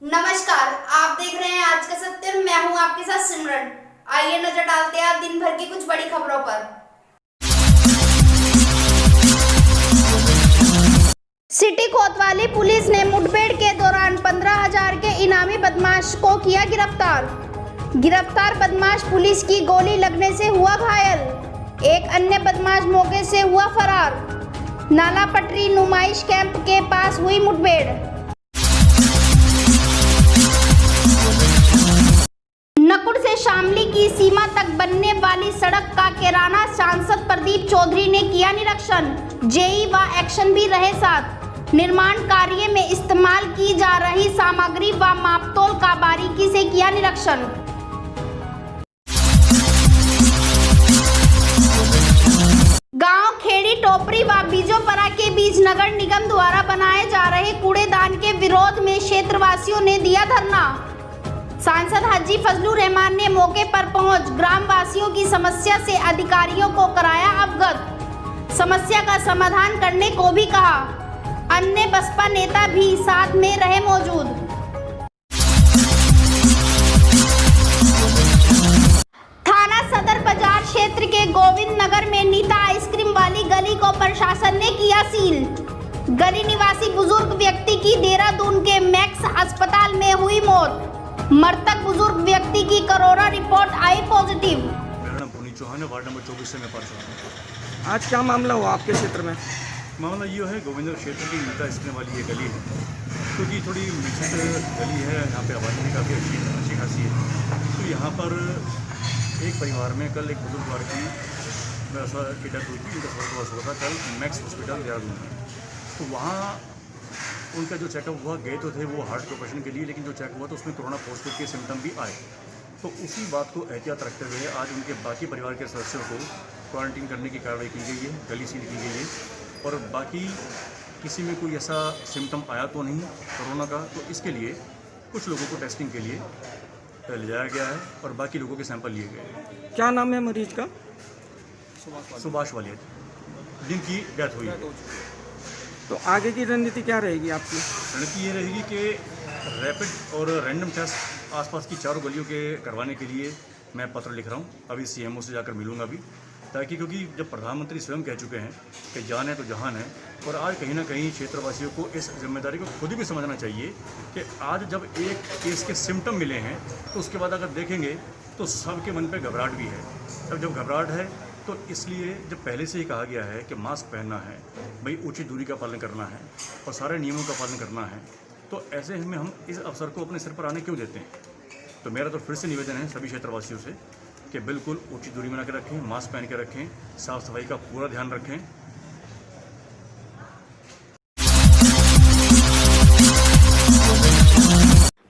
नमस्कार, आप देख रहे हैं आज का सत्य। मैं हूं आपके साथ सिमरन। आइए नजर डालते हैं आज दिन भर की कुछ बड़ी खबरों पर। सिटी कोतवाली पुलिस ने मुठभेड़ के दौरान 15,000 के इनामी बदमाश को किया गिरफ्तार। गिरफ्तार बदमाश पुलिस की गोली लगने से हुआ घायल। एक अन्य बदमाश मौके से हुआ फरार। नाला पटरी नुमाइश कैंप के पास हुई मुठभेड़। नकुड़ से शामली की सीमा तक बनने वाली सड़क का कैराना सांसद प्रदीप चौधरी ने किया निरीक्षण। जेई व एक्शन भी रहे साथ। निर्माण कार्य में इस्तेमाल की जा रही सामग्री व मापतोल का बारीकी से किया निरीक्षण। गांव खेड़ी टोपरी व बीजोपरा के बीच नगर निगम द्वारा बनाए जा रहे कूड़ेदान के विरोध में क्षेत्रवासियों ने दिया धरना। सांसद हाजी फजलुर रहमान ने मौके पर पहुंच ग्रामवासियों की समस्या से अधिकारियों को कराया अवगत। समस्या का समाधान करने को भी कहा। अन्य बसपा नेता भी साथ में रहे मौजूद। थाना सदर बाजार क्षेत्र के गोविंद नगर में नीता आइसक्रीम वाली गली को प्रशासन ने किया सील। गली निवासी बुजुर्ग व्यक्ति की देहरादून के मैक्स अस्पताल में हुई मौत। मृतक बुजुर्ग व्यक्ति की कोरोना रिपोर्ट आई पॉजिटिव। मेरा नाम पुनीत चौहान है, वार्ड नंबर 24 से मैं पार्षद हूँ। आज क्या मामला हुआ आपके क्षेत्र में? मामला ये है, गोविंद क्षेत्र की नीता आइसक्रीम वाली ये गली है, क्योंकि थोड़ी मिक्सड गली है, यहाँ पे आबादी भी काफ़ी अच्छी खासी है। तो यहाँ पर एक परिवार में कल एक बुजुर्ग परिवार की डेथ हुई थी। उनका स्वर्गवास हुआ था कल मैक्स हॉस्पिटल देहरादून में। तो वहाँ उनका जो चेकअप हुआ, गए तो थे वो हार्ट के ऑपरेशन के लिए, लेकिन जो चेक हुआ तो उसमें कोरोना पॉजिटिव के सिम्टम भी आए। तो उसी बात को एहतियात रखते हुए आज उनके बाकी परिवार के सदस्यों को क्वारंटीन करने की कार्रवाई की गई है, गली सील की गई है। और बाकी किसी में कोई ऐसा सिम्टम आया तो नहीं कोरोना का, तो इसके लिए कुछ लोगों को टेस्टिंग के लिए ले जाया गया है और बाकी लोगों के सैंपल लिए गए हैं। क्या नाम है मरीज का? सुभाष वालिया, जिनकी डेथ हुई है। तो आगे की रणनीति क्या रहेगी आपकी? रणनीति ये रहेगी कि रैपिड और रैंडम टेस्ट आसपास की चारों गलियों के करवाने के लिए मैं पत्र लिख रहा हूँ। अभी सीएमओ से जाकर मिलूंगा भी, ताकि क्योंकि जब प्रधानमंत्री स्वयं कह चुके हैं कि जान है तो जहान है, और आज कहीं ना कहीं क्षेत्रवासियों को इस जिम्मेदारी को खुद भी समझना चाहिए कि आज जब एक केस के सिम्टम मिले हैं तो उसके बाद अगर देखेंगे तो सबके मन पर घबराहट भी है। तब जब घबराहट है तो इसलिए जब पहले से ही कहा गया है कि मास्क पहनना है, भाई उचित दूरी का पालन करना है और सारे नियमों का पालन करना है, तो ऐसे में हम इस अवसर को अपने सिर पर आने क्यों देते हैं? तो मेरा तो फिर से निवेदन है सभी क्षेत्रवासियों से कि बिल्कुल उचित दूरी बना के रखें, मास्क पहन के रखें, साफ सफाई का पूरा ध्यान रखें।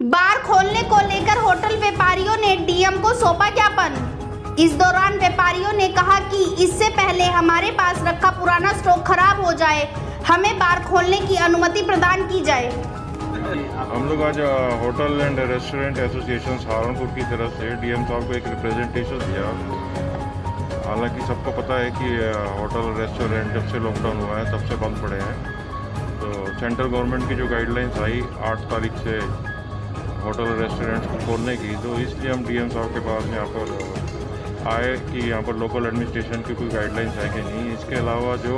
बार खोलने को लेकर होटल व्यापारियों ने डीएम को सौंपा ज्ञापन। इस दौरान व्यापारियों ने कहा कि इससे पहले हमारे पास रखा पुराना स्टॉक खराब हो जाए, हमें बार खोलने की अनुमति प्रदान की जाए। हम लोग आज hotel and restaurant association Saharanpur की तरफ से डीएम साहब को एक रिप्रेजेंटेशन दिया। हालांकि सबको पता है कि होटल रेस्टोरेंट जब से लॉकडाउन हुआ है तब से बंद पड़े हैं। तो सेंट्रल गवर्नमेंट की जो गाइडलाइंस आई 8 तारीख से होटल रेस्टोरेंट्स को खोलने की, तो इसलिए हम डीएम साहब के पास यहाँ पर आए कि यहाँ पर लोकल एडमिनिस्ट्रेशन की कोई गाइडलाइंस है कि नहीं। इसके अलावा जो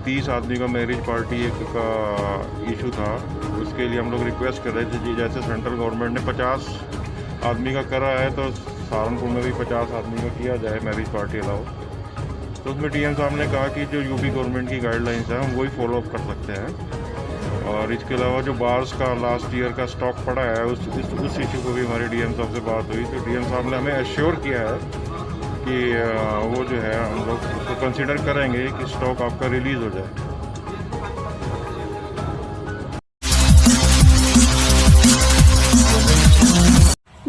30 आदमी का मैरिज पार्टी का इशू था, उसके लिए हम लोग रिक्वेस्ट कर रहे थे जी, जैसे सेंट्रल गवर्नमेंट ने 50 आदमी का करा है तो सहारनपुर में भी 50 आदमी का किया जाए मैरिज पार्टी अलाउ। तो उसमें डीएम साहब ने कहा कि जो यूपी गवर्नमेंट की गाइडलाइंस है हम वही फॉलोअप कर सकते हैं। और इसके अलावा जो बार्स का लास्ट ईयर का स्टॉक पड़ा है उस इशू को भी हमारे डीएम साहब से बात हुई। तो डीएम साहब ने हमें एश्योर किया है कि वो जो है हम लोग उसको कंसीडर करेंगे कि स्टॉक आपका रिलीज़ हो जाए।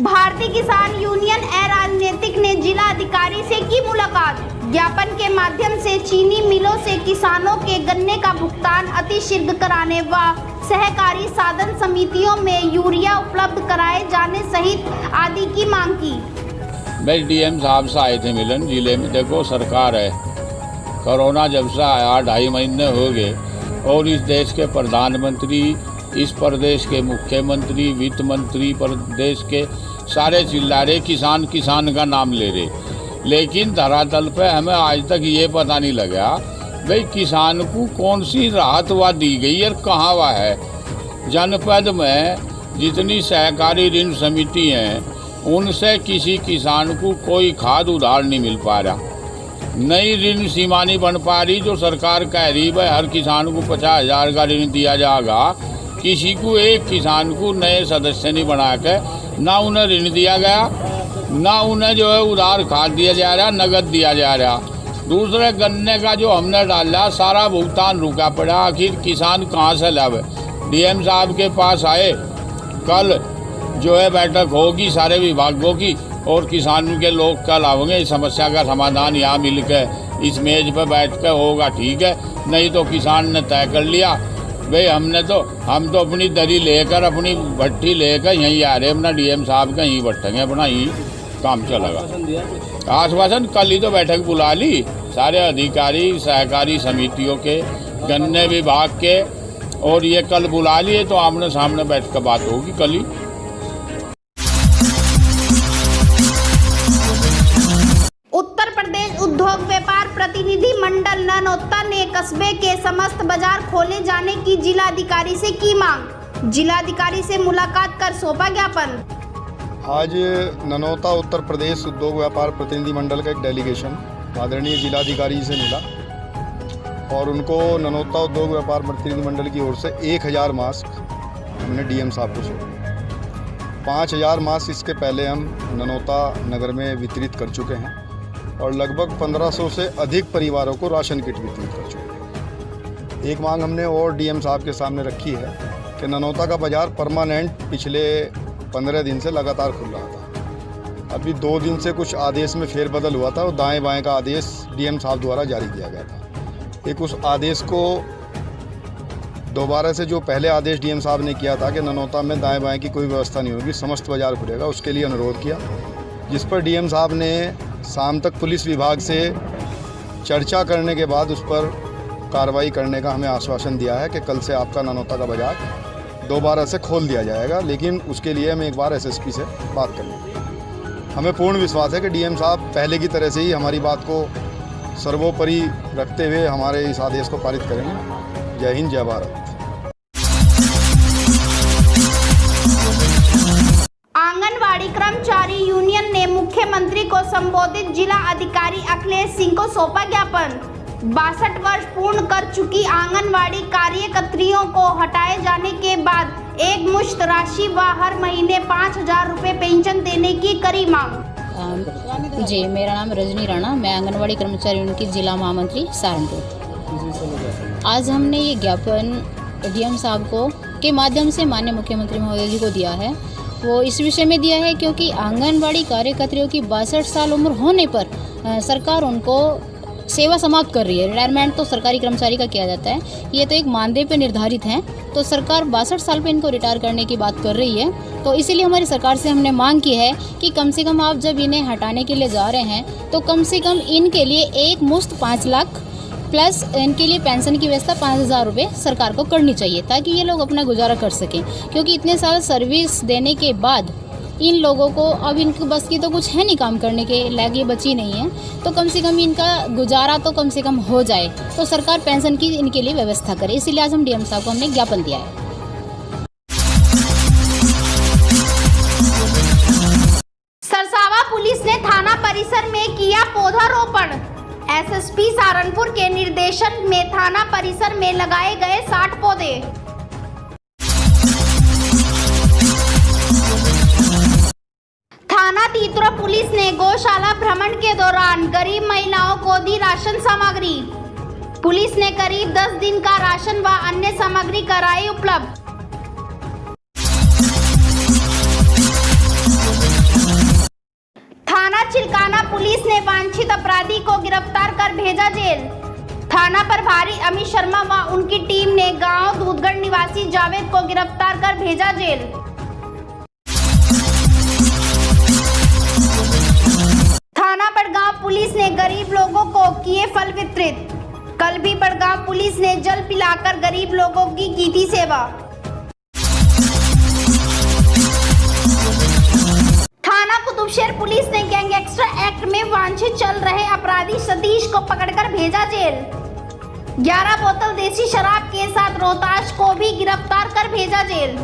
भारतीय किसान यूनियन राजनीतिक ने जिला अधिकारी से की मुलाकात। ज्ञापन के माध्यम से चीनी मिलों से किसानों के गन्ने का भुगतान अतिशीघ्र कराने व सहकारी साधन समितियों में यूरिया उपलब्ध कराए जाने सहित आदि की मांग की। मैं डीएम साहब से आए थे मिलन जिले में। देखो सरकार है, कोरोना जब से आया 2.5 महीने हो गए और इस देश के प्रधानमंत्री इस प्रदेश के मुख्यमंत्री, वित्त मंत्री, प्रदेश के सारे चिल्ला रहे किसान किसान का नाम ले रहे, लेकिन धरातल पे हमें आज तक ये पता नहीं लगा भाई किसान को कौन सी राहत वह दी गई और कहाँ वह है। जनपद में जितनी सहकारी ऋण समिति हैं उनसे किसी किसान को कोई खाद उधार नहीं मिल पा रहा, नई ऋण सीमा नहीं बन पा रही। जो सरकार कह रही है हर किसान को 50,000 का ऋण दिया जाएगा, किसी को एक किसान को नए सदस्य नहीं बना के ना उन्हें ऋण दिया गया, ना उन्हें जो है उधार खाद दिया जा रहा, नगद दिया जा रहा। दूसरे गन्ने का जो हमने डाला सारा भुगतान रुका पड़ा, आखिर किसान कहाँ से लावे। डीएम साहब के पास आए, कल जो है बैठक होगी सारे विभागों की और किसानों के लोग कल आएंगे। इस समस्या का समाधान यहाँ मिल के इस मेज पर बैठ कर होगा ठीक है, नहीं तो किसान ने तय कर लिया भाई हम तो अपनी दरी लेकर अपनी भट्टी लेकर यहीं आ रहे, अपना डीएम साहब का यहीं बैठेंगे, अपना यहीं काम चलेगा। आश्वासन कल ही तो बैठक बुला ली सारे अधिकारी सहकारी समितियों के, गन्ने विभाग के, और ये कल बुला लिए तो आमने सामने बैठ कर बात होगी कल ही। उत्तर प्रदेश उद्योग व्यापार प्रतिनिधि मंडल ननौता ने कस्बे के समस्त बाजार खोले जाने की जिलाधिकारी से की मांग। जिलाधिकारी से मुलाकात कर सौंपा ज्ञापन। आज ननौता उत्तर प्रदेश उद्योग व्यापार प्रतिनिधि मंडल का एक डेलीगेशन आदरणीय जिलाधिकारी से मिला और उनको ननौता उद्योग व्यापार प्रतिनिधि मंडल की ओर से 1000 मास्क हमने डीएम साहब को सौंपे। 5000 मास्क इसके पहले हम ननौता नगर में वितरित कर चुके हैं और लगभग 1500 से अधिक परिवारों को राशन किट वितरित कर चुके हैं। एक मांग हमने और डीएम साहब के सामने रखी है कि ननौता का बाज़ार परमानेंट पिछले 15 दिन से लगातार खुल रहा था, अभी 2 दिन से कुछ आदेश में फेरबदल हुआ था और दाएं बाएं का आदेश डीएम साहब द्वारा जारी किया गया था। एक उस आदेश को दोबारा से जो पहले आदेश डीएम साहब ने किया था कि ननौता में दाएं बाएं की कोई व्यवस्था नहीं होगी, समस्त बाज़ार खुलेगा, उसके लिए अनुरोध किया, जिस पर डीएम साहब ने शाम तक पुलिस विभाग से चर्चा करने के बाद उस पर कार्रवाई करने का हमें आश्वासन दिया है कि कल से आपका ननौता का बाज़ार दोबारा से खोल दिया जाएगा, लेकिन उसके लिए हमें एक बार एसएसपी से बात करनी है। हमें पूर्ण विश्वास है कि डीएम साहब पहले की तरह से ही हमारी बात को सर्वोपरि रखते हुए हमारे इस आदेश को पारित करेंगे। जय हिंद, जय भारत। आंगनवाड़ी कर्मचारी यूनियन ने मुख्यमंत्री को संबोधित जिला अधिकारी अखिलेश सिंह को सौंपा ज्ञापन। 62 वर्ष पूर्ण कर चुकी आंगनवाड़ी कार्यकर्त्रियों को हटाए जाने के बाद एक मुश्त राशि व हर महीने 5000 रुपये पेंशन देने की करी मांग। जी, मेरा नाम रजनी राणा, मैं आंगनवाड़ी कर्मचारी यूनियन की जिला महामंत्री सहारनपुर। आज हमने ये ज्ञापन डीएम साहब को के माध्यम से माननीय मुख्यमंत्री महोदय जी को दिया है। वो इस विषय में दिया है क्योंकि आंगनवाड़ी कार्यकर्त्रियों की 62 साल उम्र होने पर सरकार उनको सेवा समाप्त कर रही है। रिटायरमेंट तो सरकारी कर्मचारी का किया जाता है, ये तो एक मानदेय पे निर्धारित है, तो सरकार 62 साल पे इनको रिटायर करने की बात कर रही है। तो इसीलिए हमारी सरकार से हमने मांग की है कि कम से कम आप जब इन्हें हटाने के लिए जा रहे हैं तो कम से कम इनके लिए एक मुश्त 5 लाख प्लस इनके लिए पेंशन की व्यवस्था 5000 रुपये सरकार को करनी चाहिए, ताकि ये लोग अपना गुजारा कर सकें। क्योंकि इतने साल सर्विस देने के बाद इन लोगों को अब इनके बस की तो कुछ है नहीं, काम करने के लायक ये बची नहीं है, तो कम से कम इनका गुजारा तो कम से कम हो जाए, तो सरकार पेंशन की इनके लिए व्यवस्था करे। इसीलिए आज हम डीएम साहब को हमने ज्ञापन दिया है। सरसावा पुलिस ने थाना परिसर में किया पौधारोपण। एसएसपी सहारनपुर के निर्देशन में थाना परिसर में लगाए गए 60 पौधे। थाना तीतुरा पुलिस ने गौशाला भ्रमण के दौरान गरीब महिलाओं को दी राशन सामग्री। पुलिस ने करीब 10 दिन का राशन व अन्य सामग्री कराई उपलब्ध। थाना चिल्काना पुलिस ने वांछित अपराधी को गिरफ्तार कर भेजा जेल। थाना प्रभारी अमित शर्मा व उनकी टीम ने गांव दूधगढ़ निवासी जावेद को गिरफ्तार कर भेजा जेल। थाना बड़गांव पुलिस ने गरीब लोगों को किए फल वितरित। कल भी बड़गांव पुलिस ने जल पिलाकर गरीब लोगों की थी सेवा। क्षेत्र में वांछित चल रहे अपराधी सतीश को पकड़कर भेजा जेल। 11 बोतल देसी शराब के साथ रोहताश को भी गिरफ्तार कर भेजा जेल।